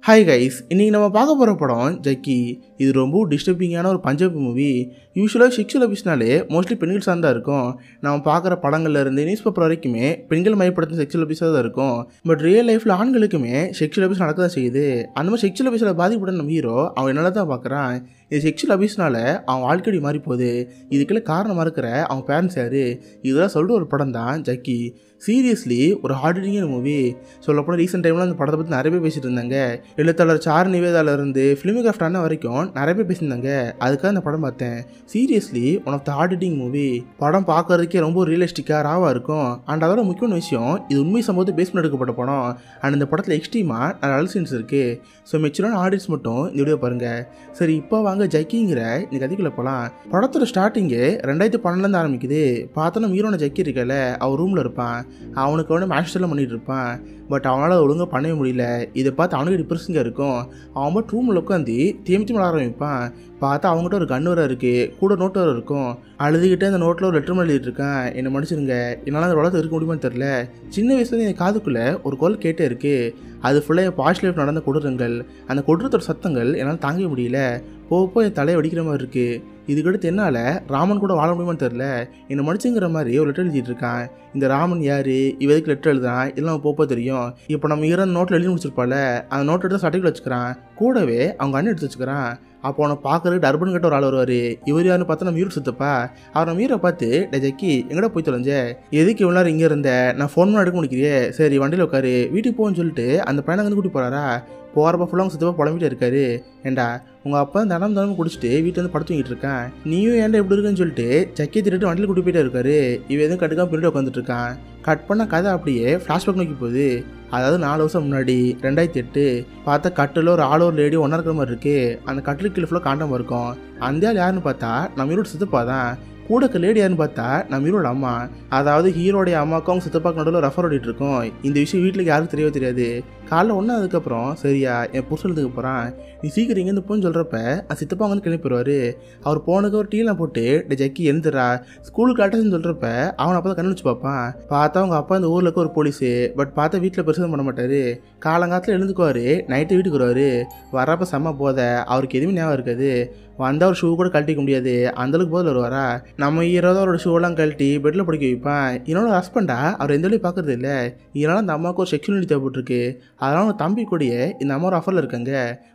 Hi guys, இன்றைக்கி நம்ம பார்க்க போகிற படம் ஜக்கி. இது ரொம்ப டிஸ்டர்பிங்கான ஒரு பஞ்சாபி மூவி. யூஸ்வலாக செக்ஷுவல் அபியூஸ்னாலே மோஸ்ட்லி பெண்கள் சார்ந்தா இருக்கும். நம்ம பார்க்குற படங்கள்லேருந்து நியூஸ் பேப்பர் வரைக்குமே பெண்கள் மையப்படுத்த செக்ஷுவல் அபியூஸாக தான் இருக்கும். பட் ரியல் லைஃப்பில் ஆண்களுக்குமே செக்ஷுவல் அபியூஸ் நடக்க தான் செய்யுது. அந்த மாதிரி செக்ஷுவல் அபியூஸில் பாதிக்கப்பட்ட நம்ம ஹீரோ அவன் என்னால் தான் பார்க்குறான். இது செக்ஷுவல் அபியூஸ்னால அவன் வாழ்க்கை மாறி போகுது. இதுக்கெல்லாம் காரணமாக இருக்கிற அவன் பேரண்ட்ஸ் யார், இதெல்லாம் சொல்லிட்டு ஒரு படம் தான் ஜக்கி. சீரியஸ்லி ஒரு ஹார்ட் ஹிட்டிங்கான மூவி. சொல்லப்போனால் ரீசெண்ட் டைமில் அந்த படத்தை பற்றி நிறைய பேர் பேசிட்டு இருந்தாங்க. எழுத்தாளர் சார் நிவேதாலேருந்து ஃபிலிமோகிராஃப்ட் அண்ணா வரைக்கும் நிறைய பேர் பேசியிருந்தாங்க. அதுக்காக அந்த படம் பார்த்தேன். Seriously one of the heart hitting movie. படம் பார்க்கறதுக்கே ரொம்ப ரியலிஸ்டிக்காக ராவாக இருக்கும். அண்ட் அதோட முக்கியமான விஷயம், இது உண்மை சம்பவத்தை பேஸ் பண்ணி எடுக்கப்பட்ட படம். அண்ட் இந்த படத்தில் எக்ஸ்ட்ரீமாக நிறைய நல்ல சீன்ஸ் இருக்குது. ஸோ மெச்சூரான ஆடியன்ஸ் மட்டும் இந்த வீடியோ பாருங்கள். சரி, இப்போ வாங்க ஜக்கிங்கிற இந்த கதைக்குள்ளே போகலாம். படத்தோட ஸ்டார்டிங்கு 2012 ஆரம்பிக்குது. பார்த்தோன்னா ஹீரோன ஜக்கி இருக்கல, அவர் ரூமில் இருப்பான். அவனுக்கு அவனை மேஸ்டர்லாம் பண்ணிகிட்டு இருப்பான். பட் அவனால் ஒழுங்காக பண்ணவே முடியல. இதை பார்த்து அவனுக்கு டிப்ரெஷனிங்காக இருக்கும். அவன் மட்டும் ரூமில் உட்காந்து தேமித்து விளாட ஆரம்பிப்பான். பார்த்தா அவங்ககிட்ட ஒரு கன் வர இருக்குது, கூட நோட்டு வர இருக்கும். அழுதுகிட்டே அந்த நோட்டில் ஒரு லெட்டர் எழுதிட்டு இருக்கான். என்னை மன்னிச்சிருங்க, என்னால் அந்த உலகத்தை இருக்க முடியுமான்னு தெரில. சின்ன வயசுலேருந்து என் காதுக்குள்ளே ஒரு குரல் கேட்டே இருக்குது. அது ஃபுல்லாக என் பாஸ்ட் லைஃப் நடந்த கொடூரங்கள், அந்த கொடூரத்தோட சத்தங்கள் என்னால் தாங்க முடியல. போகப்போ என் தலையை வடிக்கிற மாதிரி இருக்குது. இதுக்கடுத்து என்னால் ராமன் கூட வாழ முடியுமான்னு தெரில. என்னை மன்னிச்சுங்கிற மாதிரி ஒரு லெட்டர் எழுதிட்டு இருக்கான். இந்த ராமன் யார், இவருக்கு லெட்டர் எழுதுறான், இதெல்லாம் போப்போ தெரியும். இப்போ நம்ம இறந்த நோட்டில் எழுதி முடிச்சிருப்பால, அந்த நோட்டை எடுத்து சட்டைக்குள்ள வச்சுக்கிறான். கூடவே அவங்க அண்ணன் எடுத்து வச்சுக்கிறான். அப்போ அவனை பார்க்குறதுக்கு டர்பன் கிட்ட ஒரு ஆள் வருவார். இவர் யாருன்னு பார்த்தா நம்ம ஹீரோ சுத்தப்பா. அவர் நம்ம ஹீரோ பார்த்து, டே ஜக்கி எங்கடா போய் தொலைஞ்ச, எதுக்கு இவ்வளோ நேரம் இங்கே இருந்த, நான் ஃபோன் பண்ண எடுக்க முடிக்கிறியே, சரி வண்டியில் உட்காரு, வீட்டுக்கு போன்னு சொல்லிட்டு அந்த பையனை வந்து கூட்டி போகிறாரா. போகிறப்ப ஃபுல்லாக அவங்க சுத்தப்பா புலம்பிட்டே இருக்காரு. ஏண்டா உங்கள் அப்பா தினம் குடிச்சிட்டு வீட்டில் வந்து படுத்து தூங்கிட்டு இருக்கான், நீயும் ஏன்டா எப்படி இருக்குன்னு சொல்லிட்டு ஜக்கியை திட்டு வண்டியில் கூட்டி போயிட்டே இருக்காரு. இவன் எதுவும் கட்டுக்காம பின்னாடி உட்காந்துட்டு இருக்கான். கட் பண்ண கதை அப்படியே ஃப்ளாஷ்பேக் நோக்கி போகுது. அதாவது 4 வருஷம் முன்னாடி 2008 பார்த்தா கட்டில் ஒரு ஆள் ஒரு லேடி ஒன்றா இருக்கிற மாதிரி இருக்குது. அந்த கட்டிலுக்கு கீழே ஃபுல்லாக காண்டாமல் இருக்கும். அந்த ஆள் யாருன்னு பார்த்தா நம்ம ஹீரோட சித்தப்பா தான். கூட லேடி யாருன்னு பார்த்தா நம்ம ஹீரோட அம்மா. அதாவது ஹீரோடைய அம்மாவுக்கும் அவங்க சித்தப்பாக்கு நடுவில் ரெஃபர் ஓடிட்டு இருக்கோம். இந்த விஷயம் வீட்டில் யாருக்கும் தெரியவே தெரியாது. காலைல ஒன்றா அதுக்கப்புறம் சரியா என் புருஷனுக்கு போகிறான், நீ சீக்கிரம் இங்கேருந்து போன்னு சொல்கிறப்ப அந்த சித்தப்பா வந்து கிளம்பி போயிடுவார். அவர் போனுக்கு ஒரு டீலாம் போட்டு டே ஜக்கி எழுந்துடுறா ஸ்கூலுக்கு அட்டன்ஸ் சொல்கிறப்ப அவனை அப்போ தான் கண்டுபிடிச்சு பார்ப்பான். பார்த்தா அவங்க அப்பா இந்த ஊரில் இருக்க ஒரு போலீஸு. பட் பார்த்தா வீட்டில் பெருசாக பண்ண மாட்டார். காலங்காலத்தில் எழுந்துக்குவார், நைட்டு வீட்டுக்கு வருவார். வரப்போ செம்ம போத, அவருக்கு எதுவுமே ஞாபகம் இருக்காது. வந்தால் ஒரு ஷூ கூட கழட்டிக்க முடியாது, அந்தளவுக்கு போதில் வருவாரா. நம்ம ஹீரோ தான் அவரோட ஷூவெல்லாம் கழட்டி பெட்டில் படிக்க வைப்பான். என்னோட ஹஸ்பண்டா அவர் எந்த வழியும் பார்க்குறது இல்லை. இதனால் அந்த அம்மாவுக்கு ஒரு செக்ஷுவலிட்டி தேவைப்பட்டிருக்கு. அதனால் அவங்க தம்பி கூடயே இந்த அம்மா ஒரு ஆஃபரில் இருக்காங்க.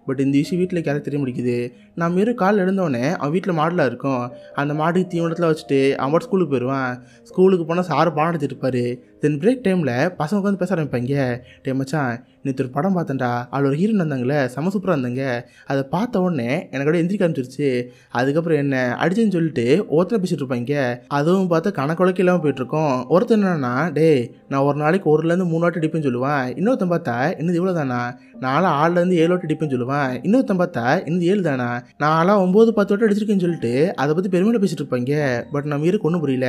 பட் இந்த விஷயம் வீட்டில் யாரும் தெரிய முடிக்குது. நம்ம ஹீரோ காலில் எழுந்தோடனே அவன் வீட்டில் மாடலாக இருக்கும். அந்த மாட்டுக்கு தீவனத்தில் வச்சுட்டு அவன் ஸ்கூலுக்கு போயிடுவான். ஸ்கூலுக்கு போனால் சார் பாடம் எடுத்துட்டு இருப்பார். தென் பிரேக் டைமில் பசங்க உட்காந்து பேச ஆரம்பிப்பாங்க. டே மச்சான், நேற்று ஒரு படம் பார்த்தேன்டா, அதில் ஒரு ஹீரோயின் வந்தாங்களே, செம சூப்பராக இருந்தாங்க. அதை பார்த்த உடனே எனக்கு அப்படியே எந்திரிக்க ஆரம்பிச்சிருச்சு. அதுக்கப்புறம் என்ன அடிச்சுன்னு சொல்லிட்டு ஒருத்தனை பேசிட்டு இருப்பாங்க. அதுவும் பார்த்து கணக்குழக்கு இல்லாமல் போயிட்டுருக்கோம். ஒருத்தர் என்னன்னா, டே நான் ஒரு நாளைக்கு 1-3 வாட்டி அடிப்பேன்னு சொல்லுவேன். இன்னொருத்தன் பார்த்தா இன்னும் இவ்வளோ தானா, நான்லாம் 6-7 வாட்டி அடிப்பேன்னு சொல்லுவேன். இன்னொருத்தன் பார்த்தா இன்னும் 7 தானா, நான்லாம் 9-10 வாட்டி அடிச்சிருக்கேன்னு சொல்லிட்டு அதை பற்றி பெருமையாக பேசிட்டு இருப்பாங்க. பட் நம்ம ஹீரோக்கு ஒன்றும் புரியல.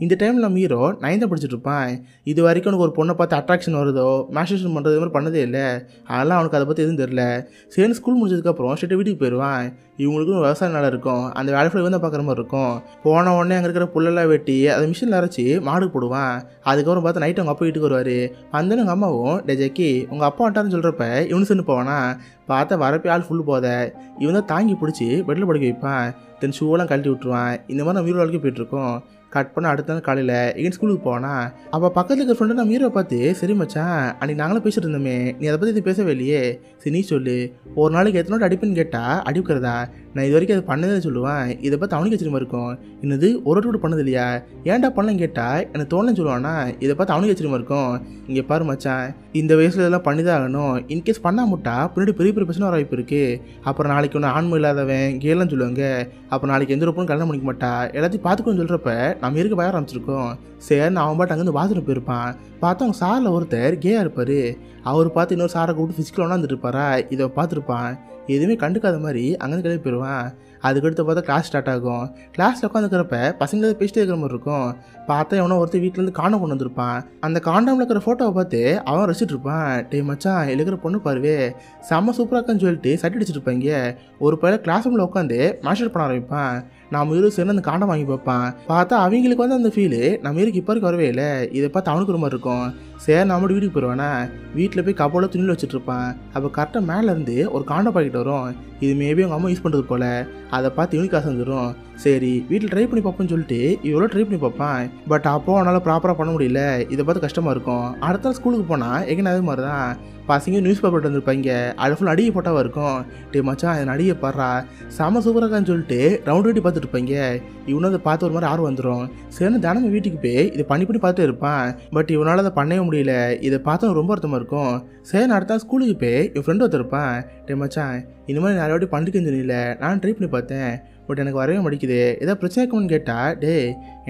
இந்த டைமில் நம்ம ஹீரோ 9th படிச்சுட்டு இருப்பான். இது வரைக்கும் உனக்கு ஒரு பொண்ணை பார்த்து அட்ராக்ஷன் வருதோ, மேஸ்டர்ஷன் பண்ணுறது மாதிரி பண்ணதே இல்லை. அதெல்லாம் அவனுக்கு அதை பற்றி எதுவும் தெரில. சரி, ஸ்கூல் முடிஞ்சதுக்கப்புறம் ஸ்ட்ரெயிட்டாக வீட்டுக்கு போயிடுவான். இவங்களுக்கும் விவசாய நிலம் இருக்கும். அந்த வேலை ஃபுல்லாக வந்து பார்க்குற மாதிரி இருக்கும். போன உடனே அங்கே இருக்கிற புல்லெல்லாம் வெட்டி அதை மிஷினில் அரைச்சி மாடு போடுவான். அதுக்கப்புறம் பார்த்தா நைட்டு அவங்க அப்பா வீட்டுக்கு வருவார். வந்தோன்னு எங்கள் அம்மாவும் டே ஜக்கி உங்கள் அப்பா வந்துட்டாருன்னு சொல்கிறப்ப இவனு சென்று போவானா. பார்த்தா வரப்பே ஆள் ஃபுல் போத. இவன் தான் தாங்கி பிடிச்சி பெட்டில் படுக்க வைப்பான். தென் ஷூவெல்லாம் கழட்டி விட்டுருவான். இந்த மாதிரி நம்ம ஹீரோ வாழ்க்கை போயிட்டுருக்கோம். கட் பண்ண அடுத்த நாள் காலையில் எங்கேயும் ஸ்கூலுக்கு போனா. அப்போ பக்கத்தில் இருக்கிற ஃப்ரெண்டு நம்ம ஹீரோ பார்த்து, சரி மச்சான் அன்றைக்கி நாங்களும் பேசிட்டு இருந்தோமே, நீ அதை பற்றி பேசவே இல்லையே, சரி நீ சொல்லு, ஒரு நாளைக்கு எத்தனை அடிப்புன்னு கேட்டால் அடிக்கிறதா, நான் இது வரைக்கும் அதை பண்ணதே சொல்லுவேன். இதை பார்த்து அவனுக்கு ஆச்சரியமா இருக்கும். என்னது ஒரு கூட பண்ணது இல்லையா, ஏன்டா பண்ணலன்னு கேட்டால் எனக்கு தோணலன்னு சொல்லுவானா. இதை பார்த்து அவனுக்கு ஆச்சரியமா இருக்கும். இங்கே பாரு மச்சான், இந்த வயசுல இதெல்லாம் பண்ணி தான் ஆகணும். இன்கேஸ் பண்ணா முட்டா பின்னாடி பெரிய பெரிய பிரச்சனை வர வாய்ப்பு இருக்குது. அப்புறம் நாளைக்கு ஒன்று ஆண்மை இல்லாதவன் கேலாம் சொல்லுவாங்க. அப்புறம் நாளைக்கு எந்த ஒரு பொண்ணு கல்யாணம் பண்ணிக்க மாட்டா, எல்லாத்தையும் பார்த்துக்கணும்னு சொல்கிறப்ப நம்ம இருக்க பய ஆரம்பிச்சிருக்கோம். சரி, அவன் பாட்டு அங்கேருந்து பாத்ரூம் போயிருப்பான். பார்த்தா அவங்க சாரில் ஒருத்தர் கேயாக இருப்பார். அவர் பார்த்து இன்னொரு சாரை கூப்பிட்டு ஃபிசிக்கலாக ஒன்றாந்துட்டு இருப்பாரா. இதை பார்த்துருப்பான். எதுவுமே கண்டுக்காத மாதிரி அங்கேருந்து கிளம்பி போயிடுவான். அதுக்கடுத்து பார்த்தா கிளாஸ் ஸ்டார்ட் ஆகும். கிளாஸில் உட்காந்துக்கிறப்ப பசங்க பேசிட்டே இருக்கிற மாதிரி இருக்கும். பார்த்தா எவனோ ஒருத்தர் வீட்டிலேருந்து காண்டம் கொண்டு வந்திருப்பான். அந்த காண்டமில் இருக்கிற ஃபோட்டோவை பார்த்து அவன் ரசிச்சுட்டு இருப்பான். டே மச்சான் இருக்கிற பொண்ணு பாருவே செம்ம சூப்பராக இருக்குன்னு சொல்லிட்டு சட்டி அடிச்சுட்டு இருப்பாங்க. ஒரு பையன் கிளாஸ் ரூமில் உட்காந்து மாஸ்டர் பண்ண ஆரம்பிப்பான். நம்ம ஹீரோ சேர்ந்து அந்த காண்டம் வாங்கி பார்ப்பான். பார்த்தா அவங்களுக்கு வந்து அந்த ஃபீலு நம்ம ஹீரோக்கு இப்போ வரவே இல்லை. இதை பார்த்து அவனுக்கு ரொம்ப இருக்கும். சரி நம்மளோட வீட்டுக்கு போயிடுவானா, வீட்டில் போய் கப்போட துணியில் வச்சுட்டு இருப்பான். அப்போ கரெக்டாக மேலேருந்து ஒரு காண்டம் பாக்கெட் வரும். இது மேபி அவங்க அம்மா யூஸ் பண்ணுறது போல். அதை பார்த்து இவனுக்கு காசு வந்துடும். சரி வீட்டில் ட்ரை பண்ணி பார்ப்போம்னு சொல்லிட்டு இவ்வளோ ட்ரை பண்ணி பார்ப்பான். பட் அப்போ அவனால் ப்ராப்பராக பண்ண முடியல. இதை பார்த்து கஷ்டமாக இருக்கும். அடுத்த நாள் ஸ்கூலுக்கு போனால் எங்கே அதே மாதிரி தான் பசங்க நியூஸ் பேப்பர் வந்துருப்பாங்க. அது ஃபுல் அடியை போட்டாவாக இருக்கும். டே மச்சான் அதை அடியை பாடுறா செம சூப்பராகான்னு சொல்லிட்டு ரவுண்ட் வெட்டி பார்த்துட்டு இருப்பாங்க. இவனும் அதை பார்த்து ஒரு மாதிரி ஆர்வம் வந்துடும். சரி தினமும் வீட்டுக்கு போய் இதை பண்ணி பார்த்துட்டே இருப்பான். பட் இவனால் அதை பண்ணவே முடியல. இதை பார்த்தா ரொம்ப வருத்தமாக இருக்கும். சரி அடுத்த ஸ்கூலுக்கு போய் என் ஃப்ரெண்டு ஒருத்தருப்பான். டே மச்சான் இந்த மாதிரி நிறைய வாட்டி பண்ணிருக்கேன்னு தெரியல, நான் ட்ரை பண்ணி பார்த்தேன். பட் எனக்கு வரவே மாட்டேங்குது. ஏதாவது பிரச்சனை இருக்கும்னு கேட்டால் டே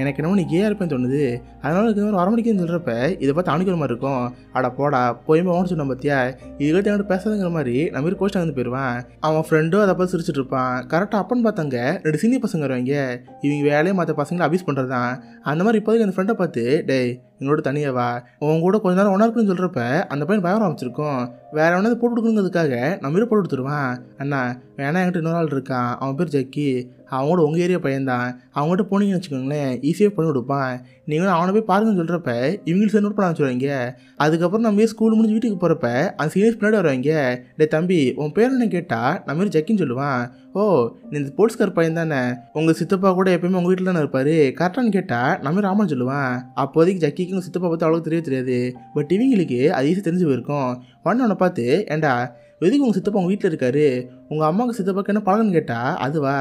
எனக்கு என்னமோ நீ கேயா இருப்பேன்னு தோணுது, அதனால எனக்கு வர மாட்டேங்குதுன்னு சொல்கிறப்ப இதை பார்த்து அணுக்கிற மாதிரி இருக்கும். அட போடா போயுமே ஓன்னு சொன்ன பார்த்தியா, இதுக்கிட்ட என்கிட்ட பேசாதுங்கிற மாதிரி நம்ம கோஸ்ட் வந்து போயிடுவான். அவன் ஃப்ரெண்டும் அதை பார்த்து சிரிச்சுட்டு இருப்பான். கரெக்டாக அப்பன்னு பார்த்தாங்க 2 சீனியர் பசங்க வருவாங்க. இவங்க வேலையை மற்ற பசங்களை அபியூஸ் பண்ணுறது தான். அந்த மாதிரி இப்போதைக்கு அந்த ஃப்ரெண்டை பார்த்து டே எங்களோட தனியாவா உன் கூட கொஞ்ச நேரம் ஒன்றா இருக்குன்னு சொல்கிறப்ப அந்த பையன் பயம் ஆரம்பிச்சிருக்கும். வேற எவனாவது போட்டு கொடுக்குறதுக்காக நம்ம போட்டு கொடுத்துருவான். அண்ணா வேணா என்கிட்ட இன்னொரு ஆள் இருக்கான், அவன் பேர் ஜக்கி, அவங்களோட உங்கள் ஏரியா பையன்தான், அவங்ககிட்ட போனீங்கன்னு வச்சுக்கோங்களேன் ஈஸியாக பண்ணி கொடுப்பான். நீங்களும் அவனை போய் பாருங்கன்னு சொல்கிறப்ப இவங்களுக்கு சேர்ந்து நோட் பண்ண வச்சுருவாங்க. அதுக்கப்புறம் நம்ம ஸ்கூல் முடிஞ்சு வீட்டுக்கு போகிறப்ப அந்த சீனியர்ஸ் பின்னாடி வருவாங்க. டே தம்பி உன் பேர் என்ன கேட்டால் நம்ம ஜக்கின்னு சொல்லுவான். ஓ நீ இந்த ஸ்போர்ட்ஸ்கார் பையன் தானே, உங்கள் சித்தப்பா கூட எப்பயுமே உங்கள் வீட்டில் தானே இருப்பார் கரெக்டானு கேட்டால் நம்ம ராமன் சொல்லுவான். அப்போதைக்கு ஜக்கிக்கு உங்கள் சித்தப்பா பார்த்து அவ்வளோ தெரியாது. பட் இவங்களுக்கு அது ஈஸியாக தெரிஞ்சு போயிருக்கும். அவனை பார்த்து ஏண்டா எதுக்கு உங்கள் சித்தப்பா உங்கள் வீட்டில் இருக்காரு, உங்கள் அம்மாவுக்கு சித்தப்பாக்கு என்ன பழகன்னு கேட்டால் அதுவா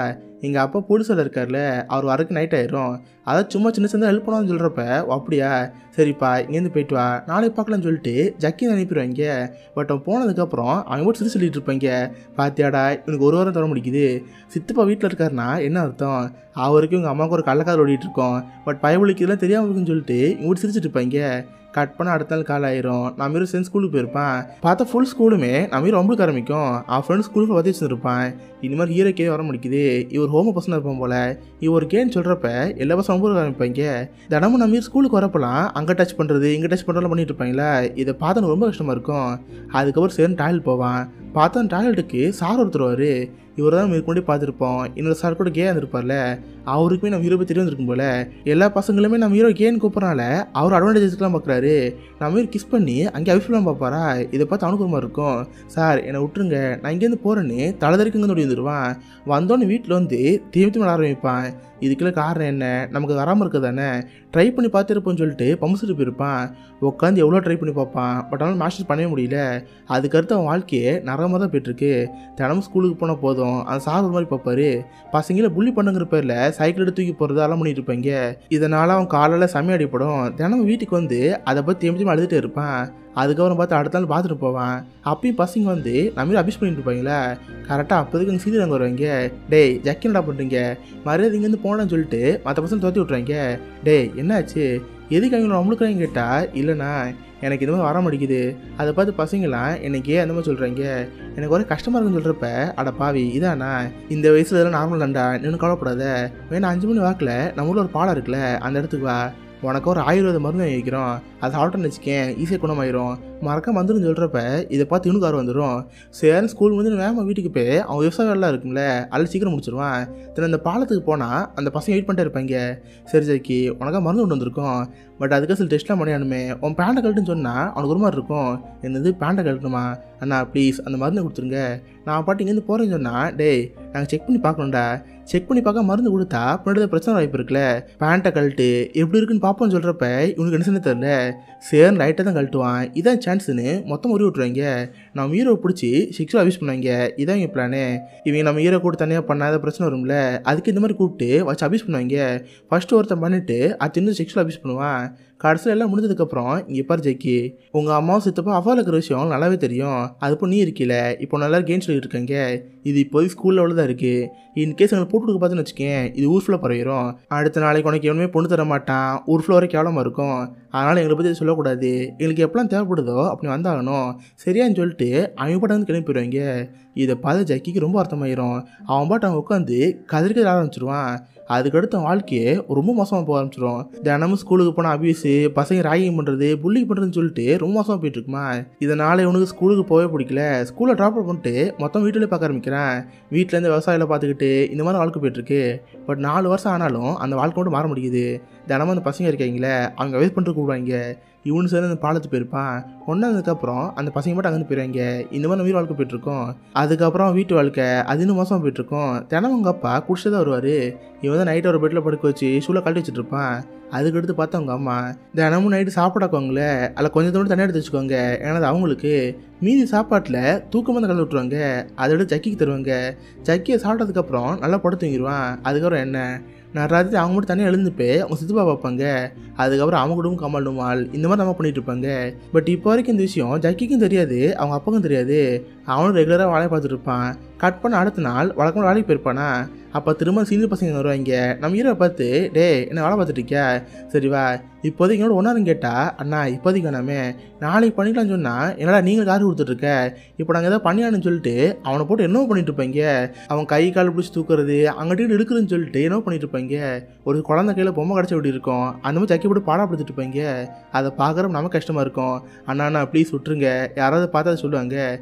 எங்கள் அப்பா போலீஸில் இருக்கார்ல அவர் வரக்கு நைட் ஆயிரும், அதான் சும்மா சின்ன சின்ன ஹெல்ப் பண்ணான்னு சொல்கிறப்ப அப்படியா சரிப்பா இங்கேருந்து போயிட்டு வா நாளைக்கு பார்க்கலான்னு சொல்லிட்டு ஜக்கி அனுப்பிடுவாங்க. பட் அவன் போனதுக்கப்புறம் அவங்க போட்டு சிரி சொல்லிட்டு இருப்பாங்க. பாத்தியாடா இவனுக்கு ஒரு வாரம் தர முடிக்குது, சித்தப்பா வீட்டில் இருக்காருன்னா என்ன அர்த்தம், அவருக்கு உங்கள் அம்மாவுக்கு ஒரு கள்ளக்காதல் ஓடிட்டு இருக்கோம். பட் பயபுலிக்கு இதெல்லாம் தெரியாமல் இருக்குன்னு சொல்லிட்டு இவங்க போட்டு சிரிச்சிட்டு இருப்பாங்க. கட் பண்ண அடுத்த நாள் கால் ஆயிரும். நம்ம ஹீரோ சேர்ந்து ஸ்கூலுக்கு போயிருப்பான். பார்த்தா ஃபுல் ஸ்கூலுமே நம்ம ஹீரோ ரொம்பளுக்கு ஆரம்பிக்கும். அவன் ஃப்ரெண்ட் ஸ்கூலுக்கு வத்தி வச்சுருப்பான். இந்த மாதிரி ஹீரோக்கே வர முடிக்குது, இவர் ஹோம் பர்சனாக இருப்பான் போல. இவர் கேன்னு சொல்கிறப்ப எல்லா பசங்க ரொம்ப ஆரம்பிப்பாங்க. தினமும் நம்ம ஸ்கூலுக்கு வரப்பெல்லாம் அங்கே டச் பண்ணுறது இங்கே டச் பண்ணுறதுலாம் பண்ணிட்டு இருப்பாங்களா, இதை பார்த்தா ரொம்ப கஷ்டமாக இருக்கும். அதுக்கப்புறம் சேர்ந்து டாய்லெட் போவான். பார்த்தா அந்த டாய்லெட்டுக்கு சார் ஒருத்தருவார். இவர் தான் மேற்கொண்டு பார்த்துருப்போம். இன்னொரு சார் கூட கே இருந்திருப்பார்ல, அவருக்குமே நம்ம ஹீரோ பற்றி தெரிஞ்சிருக்கும் போல. எல்லா பசங்களுமே நம்ம ஹீரோ கேன்னு கூப்பிட்றனால அவர் அட்வான்டேஜஸ்லாம் பார்க்குறாரு. நம்ம ஹீரோ கிஸ் பண்ணி அங்கே அவிஃபெல்லாம் பார்ப்பாரா, இதை பார்த்து அவனுக்கு ஒரு மாதிரி இருக்கும். சார் என்னை விட்டுருங்க நான் இங்கேருந்து போகிறேன்னு தலைதறிக்கு இங்கே வந்துடுவான். வந்தோன்னு வீட்டில் வந்து தீமி விட ஆரம்பிப்பான். இதுக்குள்ள காரணம் என்ன, நமக்கு வராமல் இருக்க தானே, ட்ரை பண்ணி பார்த்துருப்போன்னு சொல்லிட்டு பம்புசிட்டு போயிருப்பான். உட்காந்து எவ்வளோ ட்ரை பண்ணி பார்ப்பான். பட் அவனால் மாஸ்டர் பண்ணவே முடியல. அதுக்கடுத்து அவன் வாழ்க்கையே நரமாக தான் போயிட்டுருக்கு. தினமும் ஸ்கூலுக்கு போனால் போதும் அந்த சார் ஒரு மாதிரி பார்ப்பாரு. பசங்களை புள்ளி பண்ணுங்கிற பேரில் சைக்கிள் எடுத்து தூக்கி போகிறது அதெல்லாம் பண்ணிட்டு இருப்பாங்க. இதனால் அவன் காலையில் செம்ம அடிப்படும். தினமும் வீட்டுக்கு வந்து அதை பற்றி தேம்பி அழுதுகிட்டே இருப்பான். அதுக்கப்புறம் பார்த்து அடுத்த நாள் பார்த்துட்டு போவான். அப்பயும் பசங்க வந்து நம்ம அபியூஸ் பண்ணிட்டு இருப்பாங்களா, கரெக்டாக அப்போதுக்கு எங்கள் சீனியர் அங்கே வருவாங்க. டேய் ஜக்கி என்னடா பண்ணுறீங்க, மரியாதை இங்கேருந்து போனான்னு சொல்லிட்டு மற்ற பசங்க துரத்தி விட்றாங்க. டேய் என்னாச்சு எதுக்கு அவங்க நம்மளுக்குறாங்க கேட்டால் இல்லைண்ணா எனக்கு இது மாதிரி வர மாட்டேங்குது. அதை பார்த்து பசங்களாம் எனக்கு அந்த மாதிரி சொல்கிறாங்க. எனக்கு ஒரே கஷ்டமாக இருக்குன்னு சொல்கிறப்ப அட பாவி இதாண்ணா இந்த வயசில் இதெல்லாம் நார்மல் தான்டா, இன்னும் கவலைப்படாத, வேணா 5 மணி வாக்கில் நம்ம ஊரில் ஒரு பாலம் இருக்குல்ல அந்த இடத்துக்கு வா, உனக்கு ஒரு ஆயுர்வேத மருந்து வைக்கிறோம், அதை சாப்பிட்டோன்னு வச்சுக்கேன் ஈஸியாக குணமாயிரும், மறக்காம வந்துடும் சொல்கிறப்ப இதை பார்த்து இன்னும் கார் வந்துடும். சரி ஸ்கூல் வந்து வேகமாக வீட்டுக்கு போய் அவன் விவசாய வேலைலாம் இருக்கும்ல அதில் சீக்கிரம் முடிச்சிருவான். தென் அந்த பாலத்துக்கு போனால் அந்த பசங்க வெயிட் பண்ணிட்டே இருப்பாங்க. சரி ஜக்கி உனக்காக மருந்து கொண்டு வந்திருக்கோம், பட் அதுக்காக சில டெஸ்ட்லாம் பண்ணியானுமே, உன் பேண்டை கழட்டுன்னு சொன்னால் அவனுக்கு ஒரு மாதிரி இருக்கும். என்னது பேண்டை கழட்டணுமா அண்ணா ப்ளீஸ் அந்த மருந்து கொடுத்துருங்க, நான் பாட்டு இங்கேருந்து போகிறேன்னு சொன்னால் டேய் நாங்கள் செக் பண்ணி பார்க்கணும்டா, செக் பண்ணி பார்க்க மருந்து கொடுத்தா பின்னாடி பிரச்சனை வாய்ப்பு இருக்குல்ல, பேண்ட்டை கழட்டு எப்படி இருக்குன்னு பார்ப்போன்னு சொல்கிறப்ப இவனுக்கு என்ன தெரில. சரி லைட்டாக தான் கழட்டுவான். இதான் சான்ஸ்னு மொத்தம் உருவி விட்ருவாங்க. நம்ம ஹீரோ பிடிச்சி செக்ஷுவல் அபியூஸ் பண்ணுவாங்க. இதான் எங்கள் பிளானு. இவங்க நம்ம ஹீரோ கூட தனியாக பண்ணாத பிரச்சனை வரும்ல, அதுக்கு இந்த மாதிரி கூப்பிட்டு வச்சு அபியூஸ் பண்ணுவாங்க. ஃபஸ்ட்டு ஒருத்தன் பண்ணிவிட்டு அது இன்னும் செக்ஷுவல் அபியூஸ் பண்ணுவான். கடைசியில் எல்லாம் முடிஞ்சதுக்கப்புறம் இங்கே பாரு ஜக்கி உங்கள் அம்மாவும் சித்தப்பா அவ்வாறு இருக்கிற விஷயம் நல்லாவே தெரியும், அது இப்போ நீ இருக்கல, இப்போ நல்லா கேம் சொல்லிட்டு இருக்காங்க, இது இப்போதைக்கு ஸ்கூலில் உள்ளதாக இருக்குது, இன்கேஸ் எங்களுக்கு போட்டு கொடுக்க பார்த்துன்னு வச்சுக்கேன் இது ஊர் ஃபுல்லாக பரவிடும், அடுத்த நாளைக்கு உனக்கு எவனுமே பொண்ணு தர மாட்டான், ஊர் ஃபுல்லாக வரைக்கும் கேவலமாக இருக்கும், அதனால் எங்களை பற்றி சொல்லக்கூடாது, எங்களுக்கு எப்போலாம் தேவைப்படுதோ அப்படி வந்தாகணும் சரியான்னு சொல்லிட்டு அவங்க பாட்டு வந்து கிளம்பி போயிடுவாங்க. இதை பார்த்து ஜக்கிக்கு ரொம்ப அர்த்தமாயிரும். அவன் பாட்டு அவன் உட்காந்து கதிரிக்க ஆரம்பிச்சிருவான். அதுக்கடுத்து அவன் வாழ்க்கையே ரொம்ப மோசமாக போக ஆரம்பிச்சிடும். தினமும் ஸ்கூலுக்கு போனால் அபியூஸு, பசங்க ராகிங் பண்ணுறது, புல்லிங் பண்ணுறதுன்னு சொல்லிட்டு ரொம்ப மோசமாக போயிட்டு இருக்குமா. இதனால் இவனுக்கு ஸ்கூலுக்கு போகவே பிடிக்கல. ஸ்கூலில் ட்ராப் அவுட் பண்ணிட்டு மொத்தம் வீட்டிலே பார்க்க ஆரம்பிக்கிறான். வீட்டிலேருந்து விவசாயியில் பார்த்துக்கிட்டு இந்த மாதிரி வாழ்க்கை போயிட்டுருக்கு. பட் 4 வருஷம் ஆனாலும் அந்த வாழ்க்கை மட்டும் மாற முடியுது. தினமும் அந்த பசங்க இருக்காங்களே அவங்க வெயிட் பண்ணிட்டு கூப்பிடுவாங்க. இவனு சேர்ந்து அந்த பாலத்து போயிருப்பான். ஒன்றாந்ததுக்கப்புறம் அந்த பசங்க மட்டும் அங்கேருந்து போயிடுவாங்க. இந்த மாதிரி நம்ம வாழ்க்கை போயிட்டுருக்கோம். அதுக்கப்புறம் வீட்டு வாழ்க்கை அது இன்னும் மோசமாக போயிட்டுருக்கோம். தினமும் அவங்க அப்பா குடிச்சு தான் வருவார். இவன் தான் நைட்டு ஒரு பெட்டில் படுக்க வச்சு ஷூவில் கழட்டி வச்சுட்டு இருப்பான். அதுக்கடுத்து பார்த்தா அவங்க அம்மா தினமும் நைட்டு சாப்பிடாக்குவாங்களே அதில் கொஞ்சம் தண்ணி தண்ணி எடுத்து வச்சுக்கோங்க, ஏன்னா அது அவங்களுக்கு மீதி சாப்பாட்டில் தூக்கம் வந்து கலந்து விட்டுருவாங்க. அதை விட ஜக்கிக்கு தருவாங்க. ஜக்கியை சாப்பிட்டதுக்கப்புறம் நல்லா படுத்து தூங்கிடுவான். அதுக்கப்புறம் என்ன நான் ராத்திரி அவங்க மட்டும் தனியாக எழுந்துப்பே அவங்க சித்தப்பா பார்ப்பாங்க. அதுக்கப்புறம் அவங்க குடும்பம் கமல் டுமால் இந்த மாதிரி நம்ம பண்ணிட்டு இருப்பாங்க. பட் இப்போ வரைக்கும் இந்த விஷயம் ஜக்கிக்கும் தெரியாது, அவங்க அப்பாவுக்கும் தெரியாது. அவனும் ரெகுலராக வேலையை பார்த்துட்டு இருப்பான். கட் பண்ண அடுத்த நாள் வழக்கமாக வேலைக்கு போயிருப்பானா. அப்போ திரும்ப சீனியர் பசங்க வருவாங்க. நம்ம ஹீரோவை பார்த்து டே என்ன வேலை பார்த்துட்டு இருக்கியா, சரி வா இப்போதைக்கு என்னோட ஒன்றாருன்னு கேட்டா அண்ணா இப்போதைக்கு வேணாமே நாளைக்கு பண்ணிக்கலாம்னு சொன்னால் என்னடா நீங்கள் காசு கொடுத்துட்ருக்க, இப்போ நாங்கள் எதாவது பண்ணியான்னு சொல்லிட்டு அவனை போட்டு என்னவோ பண்ணிட்டு இருப்பாங்க. அவன் கை கால் பிடிச்சி தூக்குறது அங்கிட்டு எடுக்குதுன்னு சொல்லிட்டு என்னவோ பண்ணிட்டு இருப்பாங்க. ஒரு குழந்தை கையில் பொம்மை கிடச்ச எப்படி இருக்கும் அந்த மாதிரி ஜக்கி போட்டு பாடப்படுத்திட்டு இருப்பாங்க. அதை பார்க்குறப்ப நமக்கு கஷ்டமாக இருக்கும். அண்ணா ப்ளீஸ் விட்டுருங்க, யாராவது பார்த்து அதை சொல்லுவாங்க